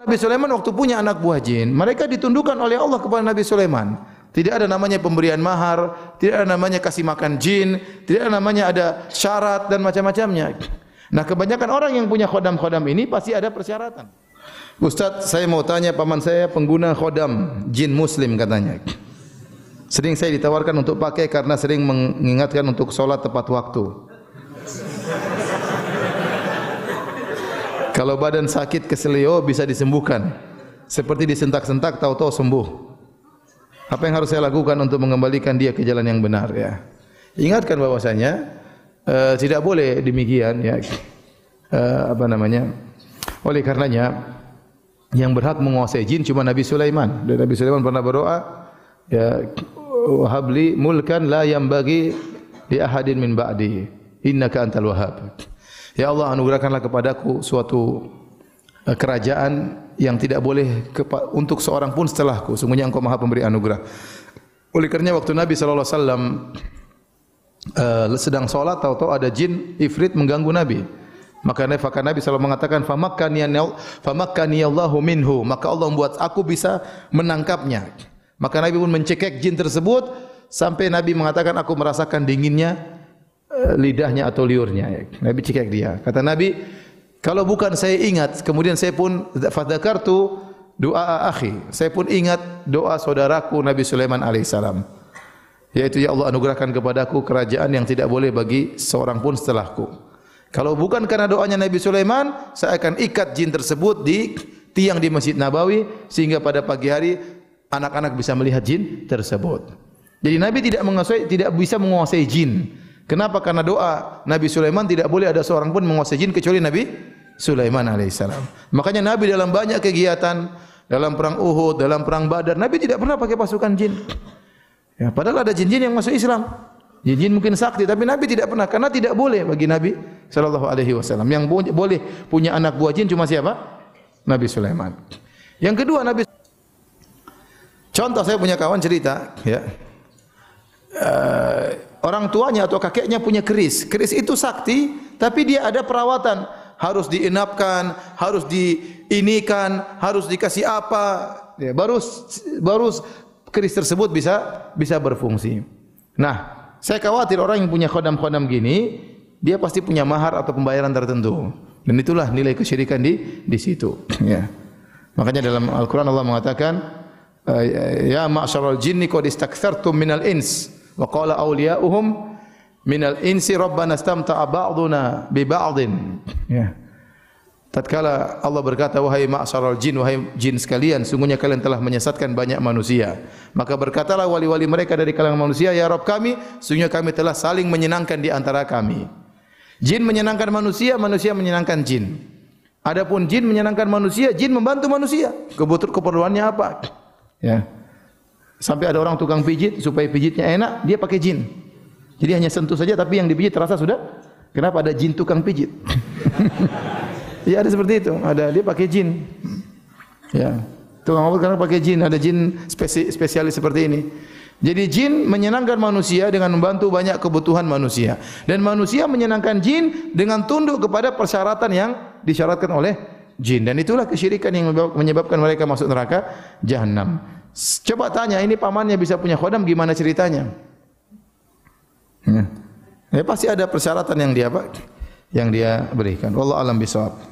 Nabi Sulaiman waktu punya anak buah jin, mereka ditundukkan oleh Allah kepada Nabi Sulaiman. Tidak ada namanya pemberian mahar, tidak ada namanya kasih makan jin, tidak ada namanya ada syarat dan macam-macamnya. Nah, kebanyakan orang yang punya khodam-khodam ini pasti ada persyaratan. Ustaz, saya mau tanya, paman saya pengguna khodam jin muslim katanya. Sering saya ditawarkan untuk pakai karena sering mengingatkan untuk sholat tepat waktu. Kalau badan sakit keselio bisa disembuhkan. Seperti disentak-sentak tahu-tahu sembuh. Apa yang harus saya lakukan untuk mengembalikan dia ke jalan yang benar ya? Ingatkan bahwasanya tidak boleh demikian ya. Oleh karenanya yang berhak menguasai jin cuma Nabi Sulaiman. Dan Nabi Sulaiman pernah berdoa ya, wahabli mulkan la yambagi li ahadin min ba'di innaka antal wahhab. Ya Allah, anugerahkanlah kepadaku suatu kerajaan yang tidak boleh untuk seorang pun setelahku. Sungguhnya Engkau Maha Pemberi anugerah. Oleh karenanya waktu Nabi sallallahu alaihi wasallam sedang salat, tahu-tahu ada jin ifrit mengganggu Nabi. Maka Nabi selalu mengatakan famakkani Allahu minhu, maka Allah membuat aku bisa menangkapnya. Maka Nabi pun mencekik jin tersebut sampai Nabi mengatakan aku merasakan dinginnya lidahnya atau liurnya. Nabi cekik dia. Kata Nabi, kalau bukan saya ingat, kemudian saya pun fadzakartu doa akhi. Saya pun ingat doa saudaraku Nabi Sulaiman alaihissalam. Yaitu ya Allah anugerahkan kepadaku kerajaan yang tidak boleh bagi seorang pun setelahku. Kalau bukan karena doanya Nabi Sulaiman, saya akan ikat jin tersebut di tiang di Masjid Nabawi sehingga pada pagi hari anak-anak bisa melihat jin tersebut. Jadi Nabi tidak bisa menguasai jin. Kenapa? Karena doa Nabi Sulaiman tidak boleh ada seorang pun menguasai jin kecuali Nabi Sulaiman alaihissalam. Makanya Nabi dalam banyak kegiatan, dalam perang Uhud, dalam perang Badar, Nabi tidak pernah pakai pasukan jin. Ya, padahal ada jin-jin yang masuk Islam. Jin-jin mungkin sakti, tapi Nabi tidak pernah, karena tidak boleh bagi Nabi sallallahu alaihi wasallam. Yang boleh punya anak buah jin cuma siapa? Nabi Sulaiman. Yang kedua, contoh saya punya kawan cerita, ya. Orang tuanya atau kakeknya punya keris. Keris itu sakti, tapi dia ada perawatan. Harus diinapkan, harus diinikan, harus dikasih apa. Ya, baru keris tersebut bisa berfungsi. Nah, saya khawatir orang yang punya khodam-khodam gini, dia pasti punya mahar atau pembayaran tertentu. Dan itulah nilai kesyirikan di situ. Ya. Makanya dalam Al-Quran Allah mengatakan, ya ma'syaral jinni qad istakthartum minal ins. Wa qala awliya'uhum minal insi rabbana istamta'a ba'duna bi ba'din. Ya. Tatkala Allah berkata, wahai ma'syaral jin, wahai jin sekalian, sungguhnya kalian telah menyesatkan banyak manusia. Maka berkatalah wali-wali mereka dari kalangan manusia, ya Rabb kami, sungguhnya kami telah saling menyenangkan di antara kami. Jin menyenangkan manusia, manusia menyenangkan jin. Adapun jin menyenangkan manusia, jin membantu manusia. Keperluannya apa? Ya. Sampai ada orang tukang pijit, supaya pijitnya enak, dia pakai jin. Jadi hanya sentuh saja, tapi yang dipijit terasa sudah. Kenapa ada jin tukang pijit? Ya ada seperti itu, ada dia pakai jin. Ya, tukang obat karena pakai jin, ada jin spesialis seperti ini. Jadi jin menyenangkan manusia dengan membantu banyak kebutuhan manusia, dan manusia menyenangkan jin dengan tunduk kepada persyaratan yang disyaratkan oleh jin, dan itulah kesyirikan yang menyebabkan mereka masuk neraka jahanam. Coba tanya, ini pamannya bisa punya khodam, gimana ceritanya? Ya, pasti ada persyaratan yang dia berikan. Wallahu a'lam bishawab.